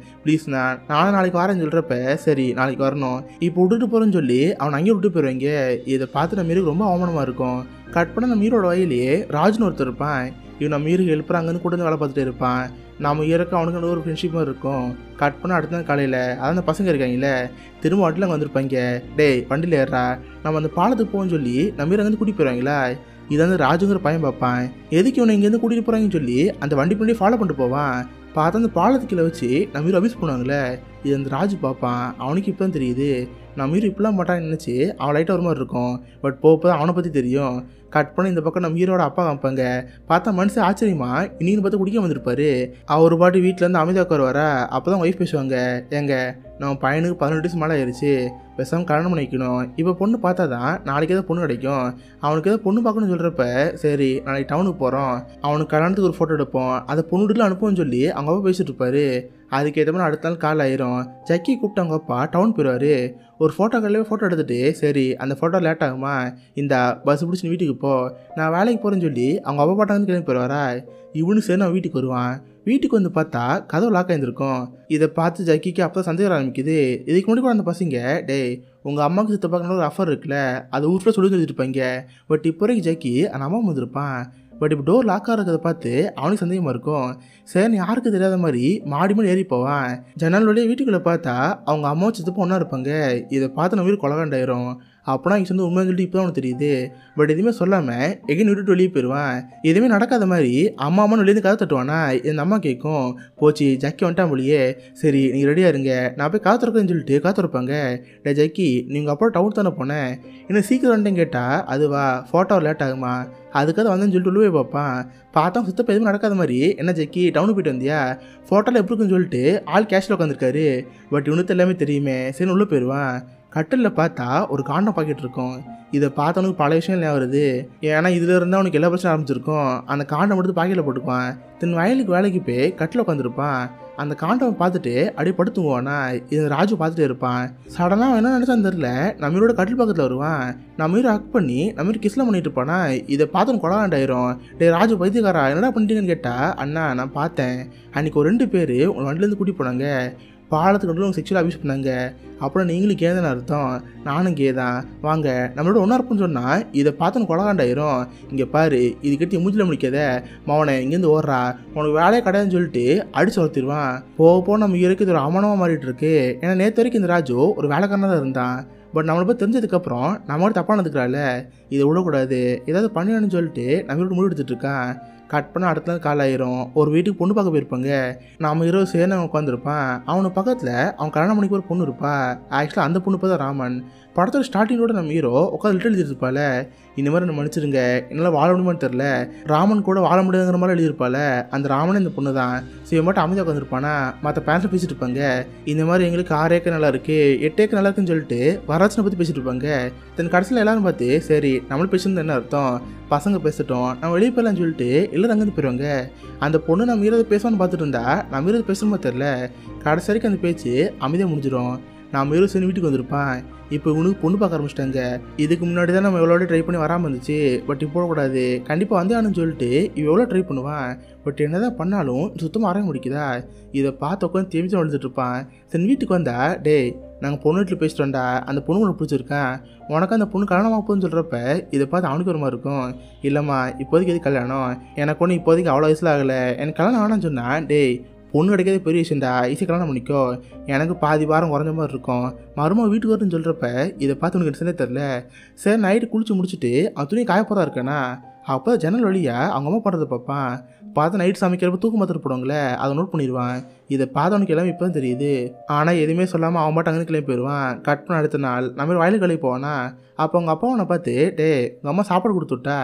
ப்ளீஸ்ண்ணா நாளைக்கு வரேன்னு சொல்கிறப்ப சரி நாளைக்கு வரணும் இப்போ விட்டுட்டு போகிறேன்னு சொல்லி அவனை அங்கேயே விட்டு போயிடுவாங்க. இதை பார்த்து நம்ம மீருக்கு ரொம்ப அவமானமாக இருக்கும். கட் பண்ண நம்ம மீரோட வயலையே ராஜ்னு ஒருத்தர் இருப்பான். இவன் நம்ம மீருக்கு ஹெல்ப்பர் அங்கேருந்து கூட வேலை பார்த்துட்டு இருப்பான். நம்ம இயற்கை அவனுக்கு ஒரு ஃப்ரெண்ட்ஷிப்பாக இருக்கும். கட் பண்ண அடுத்த நாள் காலையில் அதான் அந்த பசங்க இருக்காங்களே திரும்ப வண்டியில் அங்கே வந்திருப்பாங்க. டேய் வண்டியில் ஏறா நம்ம அந்த பாலத்துக்கு போகணும்னு சொல்லி நம்ம மீர் அங்கேருந்து கூட்டிகிட்டு போயிடுவாங்களா. இதை வந்து ராஜுங்கிற பையன் பார்ப்பான். எதுக்கு இவனை இங்கேருந்து கூட்டிகிட்டு போகிறாங்கன்னு சொல்லி அந்த வண்டி பின்னாடி ஃபாலோ பண்ணிட்டு போவான். பார்த்தா அந்த பாலத்துக்குள்ள வச்சு நம்ம மீர் அபியூஸ் பண்ணுவாங்களே இது அந்த ராஜு பார்ப்பான். அவனுக்கு இப்போ தான் தெரியுது நம்ம மீர் இப்படிலாம் மாட்டான்னு நினச்சி அவன் லைட்டாக ஒரு மாதிரி இருக்கும். பட் போக தான் அவனை பற்றி தெரியும். கட் பண்ணி இந்த பக்கம் நம்ம ஹீரோட அப்பா காமிப்பாங்க. பார்த்தா மனுஷன் ஆச்சரியமா இன்னின்னு பார்த்து குடிக்க வந்திருப்பாரு. அவர் பாட்டு வீட்டிலேருந்து அமைதியாக உட்காருவார. அப்போ தான் ஒய்ஃப் பேசுவாங்க, ஏங்க நம்ம பையனுக்கு 18 வயசு மேலே ஆயிடுச்சு, பேசாமல் கல்யாணம் பண்ணி வைக்கணும். இப்போ பொண்ணு பார்த்தா தான் நாளைக்கு ஏதாவது பொண்ணு கிடைக்கும். அவனுக்கு ஏதாவது பொண்ணு பார்க்கணும்னு சொல்கிறப்ப சரி நாளைக்கு டவுனுக்கு போகிறோம், அவனுக்கு கல்யாணத்துக்கு ஒரு ஃபோட்டோ எடுப்போம், அதை பொண்ணு வீட்டில் அனுப்புவோம்னு சொல்லி அவங்க அப்பா பேசிட்டு இருப்பாரு. அதுக்கேற்ற மாதிரி அடுத்த நாள் கால் ஆயிரும். ஜக்கி கூப்பிட்டு அவங்க அப்பா டவுன் போயிடுவார். ஒரு ஃபோட்டோ கடையிலே ஃபோட்டோ எடுத்துகிட்டு சரி அந்த ஃபோட்டோ லேட் ஆகுமா இந்த பஸ் பிடிச்சி வீட்டுக்கு போ நான் வேலைக்கு போகிறேன்னு சொல்லி அவங்க அப்பா பாட்டை வந்து கிளம்பி போயிடுவாரா. இவனு சரி நான் வீட்டுக்கு வருவான். வீட்டுக்கு வந்து பார்த்தா கதவு லாக் ஆகிருந்திருக்கும். இதை பார்த்து ஜக்கிக்கு அப்போ தான் சந்தேகம் ஆரம்பிக்குது. இதுக்கு முன்னாடி கூட அந்த பசங்க டேய் உங்கள் அம்மாவுக்கு சித்த பார்க்கணும் ஒரு ஆஃபர் இருக்குல்ல அது வீட்டில் சொல்லி சொல்லியிருப்பாங்க. பட் இப்போ வரைக்கும் ஜக்கி அந்த அம்மா வந்துருப்பான். பட் இப்போ டோர் லாக்காக இருக்கிறத பார்த்து அவனுக்கு சந்தேகமாக இருக்கும். சரி யாருக்கு தெரியாத மாதிரி மாடி மேலே ஏறி போவான். ஜன்னல் வழியே வீட்டுக்குள்ளே பார்த்தா அவங்க அம்மாவும் சித்தப்பா ஒன்றா இருப்பாங்க. இதை பார்த்து நம்ம வீடு கொலகாண்டாயிரும். அப்போனா இங்கே வந்து உண்மைன்னு சொல்லிட்டு இப்போ தான் அவனுக்கு தெரியுது. பட் எதுவுமே சொல்லாமல் எங்கேயும் விட்டுட்டு வெளியே போயிடுவான். எதுவுமே நடக்காத மாதிரி அம்மான்னு வெளியே கதை தட்டுவானா. என் அம்மா கேட்கும் போச்சு ஜக்கி வந்துட்டான் போலியே, சரி நீங்கள் ரெடியாக இருங்க நான் போய் காத்து திறக்குன்னு சொல்லிட்டு காத்து திறப்பாங்க. டே ஜக்கி நீங்கள் அப்புறம் டவுன் தானே போனேன் இன்னும் சீக்கிரம் வந்துட்டேன்னு கேட்டால் அதுவா ஃபோட்டோ லேட் ஆகுமா அதுக்காக வந்தேன்னு சொல்லிட்டு உள்ளே போய் பார்ப்பான். பார்த்தா சித்தப்பா எதுவும் நடக்காத மாதிரி என்ன ஜக்கி டவுனுக்கு போயிட்டு வந்தியா ஃபோட்டோவில் எப்படி இருக்குன்னு சொல்லிட்டு ஆள் கேஷில் உட்காந்துருக்காரு. பட் இவனுக்கு எல்லாமே தெரியுமே சரி உள்ளே போயிடுவான். கட்டிலில் பார்த்தா ஒரு காண்டம் பாக்கெட் இருக்கும். இதை பார்த்தவனுக்கு பல விஷயம் ஞாபகம் வருது. ஏன்னா இதில் இருந்தால் அவனுக்கு எல்லா பிரச்சனை ஆரம்பிச்சிருக்கும். அந்த காண்டம் எடுத்து பாக்கெட்டில் போட்டுக்குவான். தன் வயலுக்கு வேலைக்கு போய் கட்டில் உட்காந்துருப்பான். அந்த காண்டம் பார்த்துட்டு அப்படியே படுத்துங்குவானா. இது ராஜு பார்த்துட்டே இருப்பான். சடனாக என்ன நினச்சான்னு தெரில நம்மளோட கட்டில் பக்கத்தில் வருவான். நம்ம ஹக் பண்ணி நம்ம கிஸ்லாம் பண்ணிட்டு இருப்பானா. இதை பார்த்து கொலகாண்டாயிரும். டே ராஜு பைத்தியக்காரா என்னடா பண்ணிட்டீங்கன்னு கேட்டால் அண்ணா நான் பார்த்தேன் அன்றைக்கி ஒரு 2 பேர் உங்கள் வண்டிலேருந்து கூட்டி போனாங்க பாலத்துக்கு நடுவில் செக்ஷுவலாக அபியூஸ் பண்ணாங்க. அப்புறம் நீங்களும் கேதான்னு அர்த்தம் நானும் கேதான் வாங்க நம்மளோட ஒன்றா இருப்புன்னு சொன்னால் இதை பார்த்து கொலகாண்டாயிரும். இங்கே பாரு இது கட்டி மூஞ்சில் முடிக்காத மவனை இங்கேருந்து ஓடுறா உனக்கு வேலையே கிடையாதுன்னு சொல்லிட்டு அடிச்சு வளர்த்திடுவான். போக நம்ம இருக்கு ஒரு அவமானமாக மாறிட்டு இருக்கு. ஏன்னா நேற்று வரைக்கும் இந்த ராஜு ஒரு வேலைக்காரனாக தான் இருந்தான். பட் நம்மளை போய் தெரிஞ்சதுக்கப்புறம் நம்மளோட தப்பாக நடந்துக்கிறாள். இதை விடக்கூடாது ஏதாவது பண்ணியான்னு சொல்லிட்டு நம்மளோட முடிவு எடுத்துகிட்டு இருக்கான். கட் பண்ண அடுத்த நாள் கால் ஆயிரும். ஒரு வீட்டுக்கு பொண்ணு பார்க்க போயிருப்பாங்க. நம்ம இரவு சேர்ந்து அவன் உட்காந்துருப்பான். அவனை பக்கத்தில் அவன் கல்யாணம் பண்ணிக்கு ஒரு பொண்ணு இருப்பா. ஆக்சுவலாக அந்த பொண்ணு தான் ராமன். படத்தோட ஸ்டார்டிங்கோட நம்ம ஹீரோ உட்காந்து லெட்டர் எழுதியிருப்பால, இந்த மாதிரி நான் மன்னிச்சிருங்க, என்னால் வாழ முடியுமான்னு தெரில, ராமன் கூட வாழ முடியாதுங்கிற மாதிரி எழுதியிருப்பால, அந்த ராமனே இந்த பொண்ணு தான். ஸோ இவன் மட்டும் அமைதியாக உட்காந்துருப்பானா, மற்ற பேரண்ட்ஸ் பேசிட்டு இருப்பாங்க, இந்த மாதிரி எங்களுக்கு 6 ஏக்கர் நல்லா இருக்குது, 8 ஏக்கர் நல்லா இருக்குன்னு சொல்லிட்டு வரதட்சணை பற்றி பேசிட்டு இருப்பாங்க. தென் கடைசியில் எல்லாரும் பார்த்து சரி நம்மளும் பேசுறது என்ன அர்த்தம், பசங்க பேசட்டும் நம்ம வெளியே போயிடலாம்னு சொல்லிட்டு எல்லாரும் அங்கேருந்து போயிடுவாங்க. அந்த பொண்ணு நம்ம ஹீரோ பேசணும்னு பார்த்துட்டு இருந்தா நம்ம ஹீரோ பேசணுமா தெரில, கடைசி வரைக்கும் அந்த பேச்சு அமைதியாக முடிஞ்சிடும். நான் ஹீரோ சரி வீட்டுக்கு வந்திருப்பான். இப்போ இவனுக்கு பொண்ணு பார்க்க ஆரம்பிச்சிட்டாங்க. இதுக்கு முன்னாடி தான் நம்ம எவ்வளோ ட்ரை பண்ணி வராமல் இருந்துச்சு, பட் இப்போ போடக்கூடாது, கண்டிப்பாக வந்தானுன்னு சொல்லிட்டு இவன் எவ்வளோ ட்ரை பண்ணுவான். பட் என்ன தான் பண்ணாலும் சுத்தமாக அரைய முடிக்குதா. இதை பார்த்து உட்காந்து தேமிச்சு வந்துட்டு இருப்பான். சரி வீட்டுக்கு வந்தா, டேய் நாங்கள் பொண்ணு வீட்டில் பேசிட்டு வந்தா, அந்த பொண்ணு உனக்கு பிடிச்சிருக்கேன், உனக்கு அந்த பொண்ணு கல்யாணமாக போகுதுன்னு சொல்கிறப்ப இதை பார்த்து அவனுக்கு ஒரு மாதிரி இருக்கும். இல்லைம்மா இப்போதைக்கு எது கல்யாணம், எனக்கு ஒன்று இப்போதைக்கு அவ்வளோ வயசில் ஆகலை, எனக்கு கல்யாணம் ஆனான்னு சொன்னான். டேய் பொண்ணு கிடைக்காத பெரிய விஷயம்டா, ஈஸியாக கல்யாணம் பண்ணிக்கோ, எனக்கு பாதி வாரம் குறைஞ்ச மாதிரி இருக்கும், மருமக வீட்டுக்கு வருதுன்னு சொல்கிறப்ப இதை பார்த்து உனக்கு என்ன தெரில. சரி நைட்டு குளிச்சு முடிச்சுட்டு அவன் துணியை காயப்போறா இருக்கேனா, அப்போ ஜன்னல் வழியாக அவங்க அம்மா பண்ணுறதை பார்ப்பான். பார்த்து நைட்டு சமைக்கிறப்ப தூக்கம் மாத்திர போடுவாங்களே அதை நோட் பண்ணிடுவான். இதை பார்த்தவனுக்கு எல்லாமே இப்போ தான் தெரியுது. ஆனால் எதுவுமே சொல்லாமல் அவன் மட்டும் அங்கே கிளம்பி போயிடுவான். கட் பண்ண அடுத்த நாள் நம்ம வயலுக்கு கிளம்பி போவானா, அப்போ அவங்க அப்பா அவனை பார்த்து டே உங்கள் அம்மா சாப்பாடு கொடுத்துட்டா,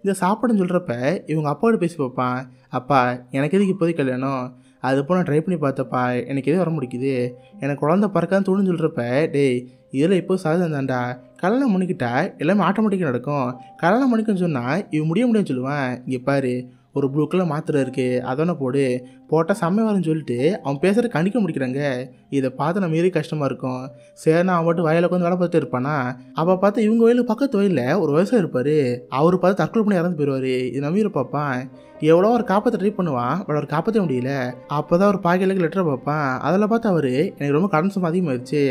இந்த சாப்பாடுன்னு சொல்கிறப்ப இவங்க அப்பாவோட பேசி பார்ப்பான். அப்பா எனக்கு எதுக்கு இப்போதைக்கு கல்யாணம், அது போல் நான் ட்ரை பண்ணி பார்த்தப்பா எனக்கு எதுவும் வர முடிக்குது, எனக்கு குழந்தை பறக்கான்னு தோணுன்னு சொல்கிறப்ப டேய் இதில் இப்போ சாதம் தான்டா, கல்யாணம் பண்ணிக்கிட்டா எல்லாமே ஆட்டோமேட்டிக்காக நடக்கும், கல்யாணம் பண்ணிக்கன்னு சொன்னால் இவன் முடியும்னு சொல்லுவான். இங்கே பாரு ஒரு ப்ளூ கலர் மாத்திரை இருக்குது, அதோட போட்டால் செம்மை வரும்னு சொல்லிட்டு அவன் பேசுகிற கணிக்க முடிக்கிறாங்க. இதை பார்த்து நம்ம மீறி கஷ்டமாக இருக்கும். சரிண்ணா அவன் மட்டும் வயலில் உட்காந்து வேலை பார்த்துட்டு இருப்பானா, அப்போ பார்த்து இவங்க வயலுக்கு பக்கத்து வயலில் ஒரு விவசாயம் இருப்பார், அவர் பார்த்து தற்கொலை பண்ணி இறந்து போயிடுவார். இது நம்ம ஹீரோ பார்ப்பான். எவ்வளோ ஒரு காப்பாற்ற ட்ரை பண்ணுவான், பட் அவர் காப்பாற்ற முடியல. அப்போ தான் ஒரு பாக்கெட்டுக்கு லெட்டரை பார்ப்பான். அதில் பார்த்து அவர் எனக்கு ரொம்ப கடன் சும்மா அதிகமாகிடுச்சு,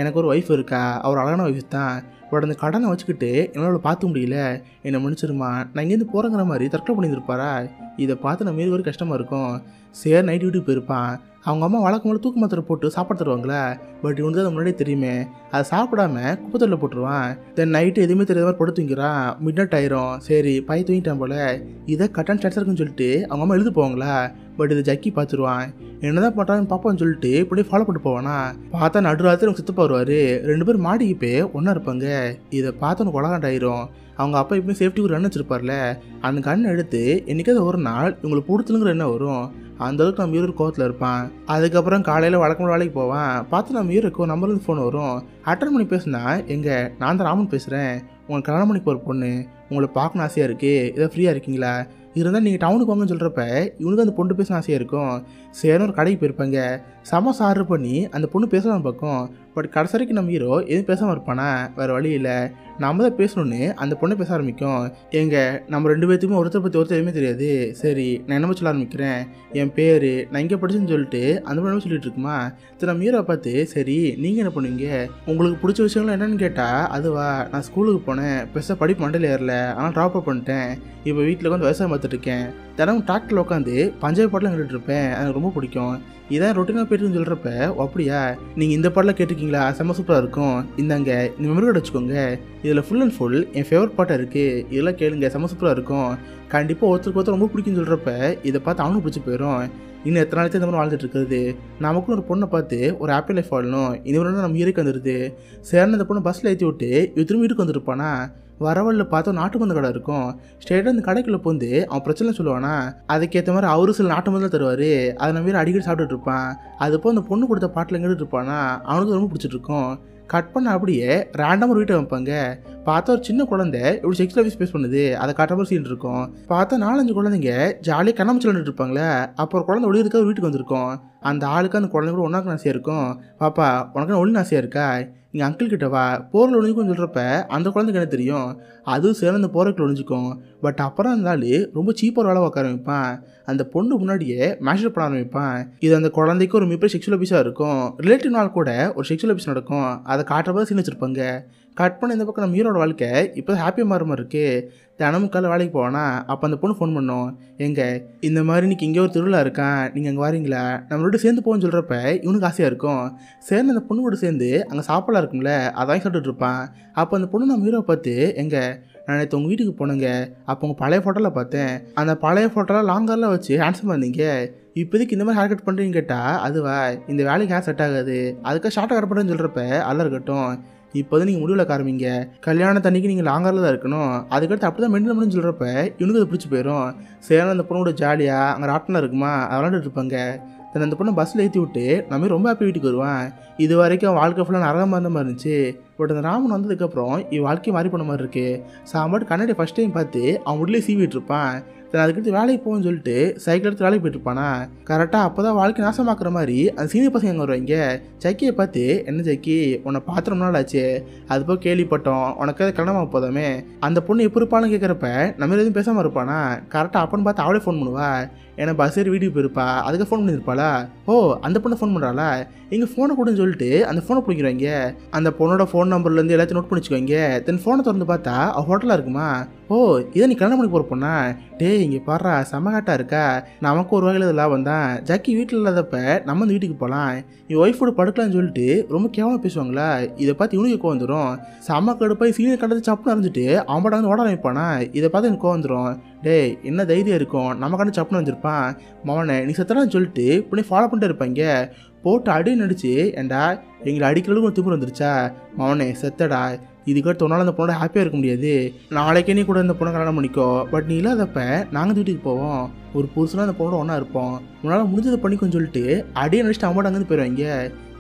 எனக்கு ஒரு ஒய்ஃப் இருக்கா, அவர் அழகான ஒய்ஃப் தான், பட் அந்த கடனை வச்சுக்கிட்டு என்னால் பார்த்து முடியல, என்னை மன்னிச்சிருமா, நான் இங்கேருந்து போகிறங்கிற மாதிரி தற்கொலை பண்ணியிருப்பாரா. இதை பார்த்து நம்ம மீறி ஒரு கஷ்டமாக இருக்கும். சரி நைட்டு வீட்டுக்கு போயிருப்பான். அவங்க அம்மா வழக்கம் போல தூக்கு மாத்திரை போட்டு சாப்பாடு தருவாங்களே, பட் இவனுக்கு தான் முன்னாடியே தெரியுமே, அதை சாப்பிடாம குப்பத்தொல்ல போட்டுருவான். தென் நைட்டு எதுவுமே தெரியாத மாதிரி படுத்து தூங்கிறான். மிட் நைட் ஆயிரும். சரி பை தூங்கிட்டான் போல, இதை கட்டன் ஸ்டாட்ஸ் இருக்குன்னு சொல்லிட்டு அவங்க அம்மா எழுது போவாங்களா, பட் இதை ஜக்கி பார்த்துருவான். என்னதான் பண்ணுறான்னு பாப்பான்னு சொல்லிட்டு இப்படியே ஃபாலோ பண்ணிட்டு போவானா, பார்த்தா நடுராத்திரி அவங்க சித்தப்பா வருவார். 2 பேரும் மாடிக்கு போய் ஒன்றா இருப்பாங்க. இதை பார்த்து உனக்கு உலகாண்டாயிரும். அவங்க அப்பா எப்பவுமே சேஃப்டிக்கு ஒரு கண் வச்சிருப்பார்ல, அந்த கண்ணை எடுத்து என்னைக்காவது ஒரு நாள் இவங்களுக்கு பிடிச்சலுங்கிற என்ன வரும், அந்த அளவுக்கு நம்ம ஹீரோ கோவத்தில் இருப்பான். அதுக்கப்புறம் காலையில் வழக்கமான வேலைக்கு போவான். பார்த்து நம்ம ஹீரோக்கு நம்பர்லேருந்து ஃபோன் வரும். அட்டன் பண்ணி பேசுனா, எங்கே நான் தான் ராமன் பேசுகிறேன், உங்களுக்கு கல்யாணம் பண்ணி போகிற பொண்ணு, உங்களை பார்க்கணும் ஆசையாக இருக்குது, இதை ஃப்ரீயாக இருக்கீங்களா, இருந்தால் நீங்கள் டவுனுக்கு வாங்கன்னு சொல்கிறப்ப இவனுக்கு அந்த பொண்ணு பேசணும் ஆசையாக இருக்கும். சரின்னு ஒரு கடைக்கு போயிருப்பாங்க. சமோசா ஆர்டர் பண்ணி அந்த பொண்ணு பேசலாம் பார்க்கும். பட் கடைசி வரைக்கும் நம்ம ஹீரோ எதுவும் பேசாமல் இருப்பானா, வேறு வழி இல்லை, நம்ம தான் பேசணுன்னு அந்த பொண்ணை பேச ஆரம்பிக்கும். எங்க நம்ம 2 பேர்த்துக்குமே ஒருத்தர் பற்றி ஒருத்தர் எதுவுமே தெரியாது. சரி நான் என்ன சொல்ல ஆரம்பிக்கிறேன், என் பேர் நான் இங்கே படிச்சுன்னு சொல்லிட்டு அந்த பொண்ணு சொல்லிட்டு இருக்குமா. சரி நம்ம ஹீரோவை பார்த்து சரி நீங்கள் என்ன பண்ணுவீங்க, உங்களுக்கு பிடிச்ச விஷயங்கள் என்னென்னு கேட்டால், அதுவா நான் ஸ்கூலுக்கு போனேன், பெருசாக படிப்பு மண்டையில் ஏறல, ஆனால் ட்ராப் அப் பண்ணிட்டேன், இப்போ வீட்டில் உட்காந்து விவசாயம் பார்த்துட்டு இருக்கேன், தினமும் டிராக்டரில் உட்காந்து பஞ்சாயத்து பாட்டில் கேட்டுட்டு இருப்பேன், எனக்கு ரொம்ப பிடிக்கும், இதான் ரொட்டீனாக போயிட்டுன்னு சொல்கிறப்ப அப்படியா நீங்கள் இந்த பாட்டில் கேட்டிருக்கீங்களா, செம்ம சூப்பராக இருக்கும், இந்தாங்க இந்த மெமரி கார்டு வச்சுக்கோங்க, இதில் full and full N favourite பாட்டாக இருக்குது, இதெல்லாம் கேளுங்க செம்ம சூப்பராக இருக்கும், கண்டிப்பாக ஒருத்தருக்கு ஒருத்தர் ரொம்ப பிடிக்குன்னு சொல்கிறப்ப இதை பார்த்து அவனுக்கு பிடிச்சி போயிடும். இன்னும் எத்தனை நாளைக்கு இந்த மாதிரி வாழ்ந்துட்டு இருக்கிறது, நமக்குன்னு ஒரு பொண்ணை பார்த்து ஒரு ஹாப்பி லைஃப் வாழணும், இந்த மாதிரி நம்ம ஹீரோக்கு வந்துடுது. சேர்ந்து அந்த பொண்ணை பஸ்ஸில் ஏற்றி விட்டு இவ திரும்பி வீட்டுக்கு வந்துருப்பானா, வரவழில் பார்த்தா நாட்டு மருந்து கடை இருக்கும். ஸ்ட்ரெயிட்டாக அந்த கடைக்குள்ளே போந்து அவன் பிரச்சனை சொல்லுவானா, அதுக்கேற்ற மாதிரி அவரும் சில நாட்டு மருந்து தருவார், அதை நம்ம வீடு அடிக்கடி சாப்பிட்டுட்டு இருப்பான். அதுப்போ அந்த பொண்ணு கொடுத்த பாட்டில் எங்கிட்டு இருப்பானா, அவனுக்கு ரொம்ப பிடிச்சிட்டு இருக்கும். கட் பண்ண அப்படியே ரேண்டமாக ஒரு வீட்டை வைப்பாங்க. பார்த்தா ஒரு சின்ன குழந்தை இப்படி செக்ஸ் ஆஃபீஸ் பேஸ் பண்ணுது, அதை காட்டுற மாதிரி சீன் இருக்கும். பார்த்தா 4-5 குழந்தைங்க ஜாலியாக கண்ணாமூச்சி விளையாண்டுட்டு இருப்பாங்களே, அப்போ ஒரு குழந்தை ஒளியிருக்கா ஒரு வீட்டுக்கு வந்திருக்கும். அந்த ஆளுக்கு அந்த குழந்தை கூட ஒன்றாக்கு ஆசையாக இருக்கும். பாப்பா உனக்கு ஒளின்னு ஆசையாக இருக்கா, இங்கே அங்கிள் கிட்ட வா, போரில் ஒழிஞ்சிக்கும்னு சொல்கிறப்ப அந்த குழந்தைக்கு என்ன தெரியும், அதுவும் சேர்ந்து அந்த போரைக்குள்ள ஒழிஞ்சிக்கும். பட் அப்புறம் அந்த ஆள் ரொம்ப சீப்பாக வேலை பார்க்க ஆரம்பிப்பான். அந்த பொண்ணு முன்னாடியே மேஷப் பண்ண ஆரம்பிப்பான். இது அந்த குழந்தைக்கு ஒரு மிகப்பெரிய செக்ஷுவல் அபியூஸாக இருக்கும். ரிலேட்டிவ் நாள் கூட ஒரு செக்ஷுவல் அபியூஸ் நடக்கும், அதை காட்டுறப்ப சீன் வச்சிருப்பாங்க. கட் பண்ண இந்த பக்கம் நம்ம ஹீரோட வாழ்க்கை இப்போ ஹாப்பியாக மாற மாதிரி இருக்குது. தினமும் காலை வேலைக்கு போவானா, அப்போ அந்த பொண்ணு ஃபோன் பண்ணோம், எங்கே இந்த மாதிரி இன்னைக்கு இங்கே ஒரு திருவிழா இருக்கான், நீங்கள் அங்கே வரீங்களா, நம்மளோட சேர்ந்து போகணும்னு சொல்கிறப்ப இவனுக்கு ஆசையாக இருக்கும். சேர்ந்து அந்த பொண்ணு கூட சேர்ந்து அங்கே சாப்பாடாக இருக்கும்ல, அதான் சாப்பிட்டுட்டு இருப்பான். அப்போ அந்த பொண்ணு நம்ம ஹீரோவை பார்த்து, எங்கே நான் நேற்று உங்கள் வீட்டுக்கு போனேங்க, அப்போ உங்கள் பழைய ஃபோட்டோவில் பார்த்தேன், அந்த பழைய ஃபோட்டோலாம் லாங்கரில் வச்சு ஹேண்ட்ஸமாக இருந்தீங்க, இப்போதைக்கு இந்த மாதிரி ஹேர் கட் பண்ணுறீங்கன்னு கேட்டால், அதுவா இந்த வேலைக்கு ஹேர் செட் ஆகாது, அதுக்காக ஷார்ட்டாக கட் பண்ணுறேன்னு சொல்கிறப்ப அதெல்லாம் இருக்கட்டும், இப்போ நீங்கள் முடிவில் காரமிங்க கல்யாணத்தன்னைக்கு நீங்கள் லாங்கரில் தான் இருக்கணும், அதுக்கடுத்து அப்படி தான் மெயின்டைன் பண்ணி சொல்கிறப்ப இவனுக்கு அது பிடிச்சி போயிடும். சேரம் அந்த பொண்ணோட ஜாலியாக அங்கே ராட்டினம் இருக்குமா அதை விளாண்டுட்டு இருப்பாங்க. தென் அந்த பொண்ணை பஸ்ஸில் ஏற்றி விட்டு நம்ம ரொம்ப ஹாப்பி வீட்டுக்கு வருவான். இது வரைக்கும் வாழ்க்கை ஃபுல்லாக நரகமாக இருந்த மாதிரி இருந்துச்சு. பட் அந்த ராமன் வந்ததுக்கப்புறம் வாழ்க்கையை மாறி பண்ண மாதிரி இருக்குது. சாம்பாட்டு கண்ணாடி ஃபஸ்ட் டைம் பார்த்து அவன் உள்ளே சீவிட்டு இருப்பான். தென் அதுக்கடுத்து வேலைக்கு போகணும்னு சொல்லிட்டு சைக்கிள் எடுத்து வேலைக்கு போயிட்டு இருப்பானா. கரெக்டாக அப்போ தான் வாழ்க்கை நாசமாக்குற மாதிரி அந்த சீனியர் பசங்க அங்கே வருவாங்க. ஜக்கியை பார்த்து, என்ன ஜக்கி உன்னை பார்த்து ரொம்ப நாள் ஆச்சு, அது போய் கேள்விப்பட்டோம் உனக்கு அது கல்யாணமாக போதாமே, அந்த பொண்ணு எப்போ இருப்பான்னு கேட்குறப்ப நம்ம எதுவும் பேசாமல் இருப்பானா. கரெக்டாக அப்பன்னு பார்த்து அவளே ஃபோன் பண்ணுவா. ஏன்னா பஸ் ஏறி வீட்டுக்கு போயிருப்பா, அதுக்கு ஃபோன் பண்ணியிருப்பாளா. ஓ அந்த பொண்ணை ஃபோன் பண்ணுறாளா, எங்கள் ஃபோனை கொடுன்னு சொல்லிட்டு அந்த ஃபோனை பிடிக்கிறாங்க. அந்த பொண்ணோட ஃபோன் நம்பர்லேருந்து எல்லாத்தையும் நோட் பண்ணி வச்சுக்கோங்க. தென் ஃபோனை திறந்து பார்த்தா அவள் ஹோட்டலாக இருக்குமா. ஓ இதை நீ கல்யாணம் பண்ணி போகிற பொண்ணா, டேய் இங்கே பாடுறா செம்மகாட்டாக இருக்கா, நமக்கு ஒரு வகையில் இது லாபம் தான். ஜக்கி வீட்டில் இல்லாதப்ப நம்ம இந்த வீட்டுக்கு போகலாம், என் ஒய்ஃபோட படுக்கலான்னு சொல்லிட்டு ரொம்ப கேவலம் பேசுவாங்களா. இதை பார்த்து இவனுக்கு கோவம் வந்துடும். செம்ம கடுப்பாக சீனியர் கண்டது சப்புன்னு அறிஞ்சிட்டு அவன் பாட்ட வந்து ஓட ஆரம்பிப்பானா. இதை பார்த்து எனக்கு கோவம் வந்துடும். டேய் என்ன தைரியம் இருக்கும், நம்ம கண்டு சப்புன்னு வந்துருப்பான், மவனை நீ செத்தடான்னு சொல்லிட்டு இப்படி ஃபாலோ பண்ணிட்டு இருப்பாங்க. போட்டு அடி நடிச்சு, ஏண்டா எங்களை அடிக்கிறதுக்கு ஒரு திமிரு வந்துருச்சா, மவனே செத்தடா, இதுக்கடுத்து ஒன்றால் அந்த பொண்ணோட ஹாப்பியாக இருக்க முடியாது, நாளைக்கே நீ கூட இந்த பொண்ணை கல்யாணம் பண்ணிக்கோ, பட் நீ இல்லாதப்ப நாங்கள் வீட்டுக்கு போவோம், ஒரு புதுசுனா அந்த பொண்ணோட ஒன்றா இருப்போம், உன்னால் முடிஞ்சதை பண்ணிக்கோன்னு சொல்லிட்டு அடியே நடிச்சுட்டு அம்மாட்ட அங்கேருந்து போயிடுவாங்க.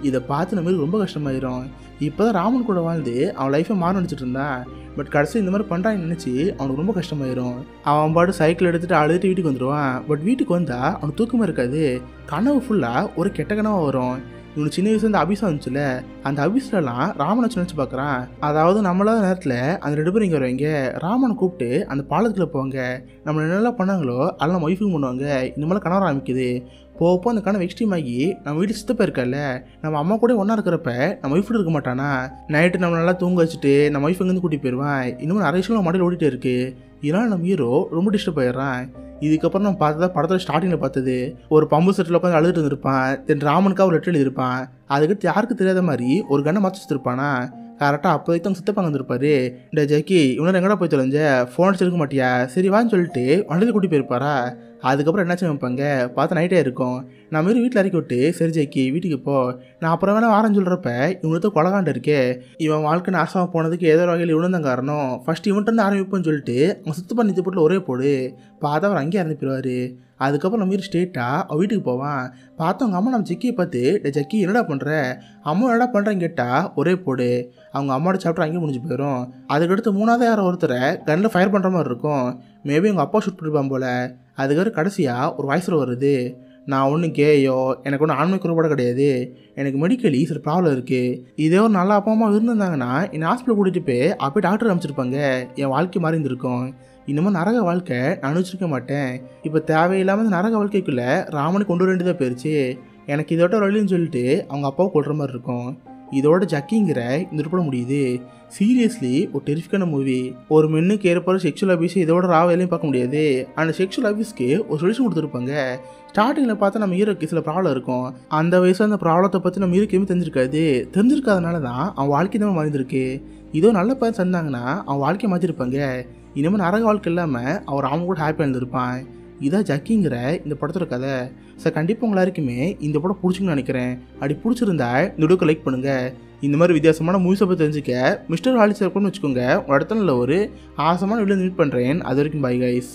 இதை பார்த்து நம்ம ரொம்ப கஷ்டமாயிரும். இப்போ தான் ராமன் கூட வாழ்ந்து அவன் லைஃப்பை மாற நினச்சிட்டு இருந்தான். பட் கடைசி இந்த மாதிரி பண்ணுறான்னு நினச்சி அவனுக்கு ரொம்ப கஷ்டமாயிரும். அவன் பாட்டு சைக்கிள் எடுத்துகிட்டு அழுதுட்டு வீட்டுக்கு வந்துடுவான். பட் வீட்டுக்கு வந்தால் அவனுக்கு தூக்கமாக இருக்காது. கனவு ஃபுல்லாக ஒரு கெட்ட கனவாக வரும். இவனுக்கு சின்ன வயசுல இந்த அபிஷம் வந்துச்சுல, அந்த அபிஷம்லாம் ராமனை நினச்சி பார்க்குறான். அதாவது நம்மளாத நேரத்தில் அந்த 2 பேரும் இங்கே வருவாங்க. ராமனை கூப்பிட்டு அந்த பாலத்தில் போவாங்க. நம்ம என்னெல்லாம் பண்ணாங்களோ அதெல்லாம் ஒய்ஃபும் பண்ணுவாங்க. இந்த மாதிரி கனவு ஆரம்பிக்குது. போப்போ அந்த கனவு எக்ஸ்ட்ரீம் ஆகி நம்ம வீட்டு சித்தப்பா இருக்கல, நம்ம அம்மா கூட ஒன்றா இருக்கிறப்ப நம்ம ஒய்ஃப் இருக்க மாட்டானா. நைட்டு நம்ம நல்லா தூங்க வச்சுட்டு நம்ம ஒய்ஃப் இங்கேருந்து கூட்டிகிட்டு போயிடுவான். இன்னும் நிறைய விஷயம் மடியில் ஓடிட்டே இருக்கு. இதனால் நம்ம ஹீரோ ரொம்ப டிஸ்டர்ப் ஆயிடுறான். இதுக்கப்புறம் நம்ம பார்த்ததா படத்தில் ஸ்டார்டிங்கில் பார்த்தது, ஒரு பம்பு செட்டில் உட்காந்து அழுதுட்டு இருந்திருப்பான். தென் ராமனுக்காக ஒரு லெட்டர் எழுதியிருப்பான். அதுக்கடுத்து யாருக்கு தெரியாத மாதிரி ஒரு கண்ணை மாற்றி வச்சுருப்பானா. கரெக்டாக அப்போதைக்கு அவங்க சித்தப்பாங்க வந்துருப்பாரு. இந்த ஜக்கி இவனை எங்கடா போய் தொலைஞ்ச, ஃபோன் அடிச்சிருக்க மாட்டியா, சரி வான்னு சொல்லிட்டு வண்டியில் கூட்டி போயிருப்பாரா. அதுக்கப்புறம் என்னாச்சு வைப்பாங்க, பார்த்து நைட்டே இருக்கும். நான் மாரி வீட்டில் இறக்கி விட்டு, சரி ஜக்கி வீட்டுக்கு போ, நான் அப்புறம் வேணா வாரன்னு சொல்கிறப்ப இவனுக்கு கொலகாண்டு இருக்கே, இவன் வாழ்க்கை நாசமாக போனதுக்கு ஏதோ வகையில் இவனு தான் காரணம், ஃபஸ்ட்டு இவன்ட்டு ஆரம்பிப்போன்னு சொல்லிட்டு அவன் சுத்து பண்ணி போட்டு ஒரே போடு, பார்த்தா அவர் அங்கேயே இறந்து போயிடுவார். அதுக்கப்புறம் நம்ம வீடு ஸ்டேட்டாக அவள் வீட்டுக்கு போவான். பார்த்தா அவங்க அம்மா நம்ம ஜக்கியை பார்த்து, ஜக்கி என்னடா பண்ணுற, அம்மா என்னடா பண்ணுறேன்னு கேட்டால் ஒரே போடு. அவங்க அம்மாவோட சாப்பிட்டு அங்கேயே முடிஞ்சு போயிடும். அதுக்கடுத்து 3ஆவது யாரோ ஒருத்தரை கன்னில் ஃபயர் பண்ணுற மாதிரி இருக்கும். மேபி அவங்க அப்பா ஷூட் பண்ணிருப்பான் போல். அதுக்கப்புறம் கடைசியாக ஒரு வாய்ஸில் வருது, நான் ஒன்றும் கேயோ, எனக்கு ஒன்றும் ஆண்மை குறைபாடு கிடையாது, எனக்கு மெடிக்கலி சில ப்ராப்ளம் இருக்குது, இதே ஒரு நல்ல அப்பா அம்மா இருந்திருந்தாங்கன்னா என்னை ஹாஸ்பிட்டல் கூட்டிகிட்டு போய் அப்போ டாக்டர் அமைச்சிருப்பாங்க, என் வாழ்க்கை மாறி இருந்திருக்கும். இன்னமும் நரக வாழ்க்கை நான் அனுபவிச்சிருக்க மாட்டேன். இப்போ தேவையில்லாமல் நரக வாழ்க்கைக்குள்ளே ராமனை கொண்டு வர வேண்டியதாக போயிடுச்சு. எனக்கு இதோட வழின்னு சொல்லிட்டு அவங்க அப்பாவை கொள்கிற மாதிரி இருக்கும். இதோட ஜக்கிங்கிற இந்த உருப்பட முடியுது. சீரியஸ்லி ஒரு டெரிஃபிக்கான மூவி. ஒரு மென்னுக்கு ஏற்படுற செக்ஷுவல் அபியூஸ் இதோட ராவையிலையும் பார்க்க முடியாது. அந்த செக்ஷுவல் அபியூஸ்க்கு ஒரு சொல்யூஷன் கொடுத்துருப்பாங்க. ஸ்டார்டிங்கில் பார்த்தா நம்ம ஹீரோக்கு சில ப்ராப்ளம் இருக்கும். அந்த வயசில் அந்த ப்ராப்ளத்தை பற்றி நம்ம ஹீரோக்கு எதுவுமே தெரிஞ்சிருக்காதனால தான் அவன் வாழ்க்கை தான் மாறிந்திருக்கு. இதோ நல்ல பேர் தந்தாங்கன்னா அவன் வாழ்க்கையை மாற்றிருப்பாங்க. இனிமேல் நரக வாழ்க்கை இல்லாமல் அவர் அவன் கூட ஹாப்பியாக இருந்திருப்பான். இதான் ஜக்கிங்கிற இந்த படத்தோட கதை. சார் கண்டிப்பாக உங்க எல்லாருக்குமே இந்த படம் பிடிச்சிங்கன்னு நினைக்கிறேன். அப்படி பிடிச்சிருந்தா இந்த வீடியோக்கு லைக் பண்ணுங்கள். இந்த மாதிரி வித்தியாசமான மூவிஸை பற்றி தெரிஞ்சுக்க மிஸ்டர் ஹாலிஸ் இருக்குன்னு வச்சுக்கோங்க. ஒரு இடத்துல ஒரு ஆசமான வீடியோ மீட் பண்ணுறேன். அது வரைக்கும் பை கைஸ்.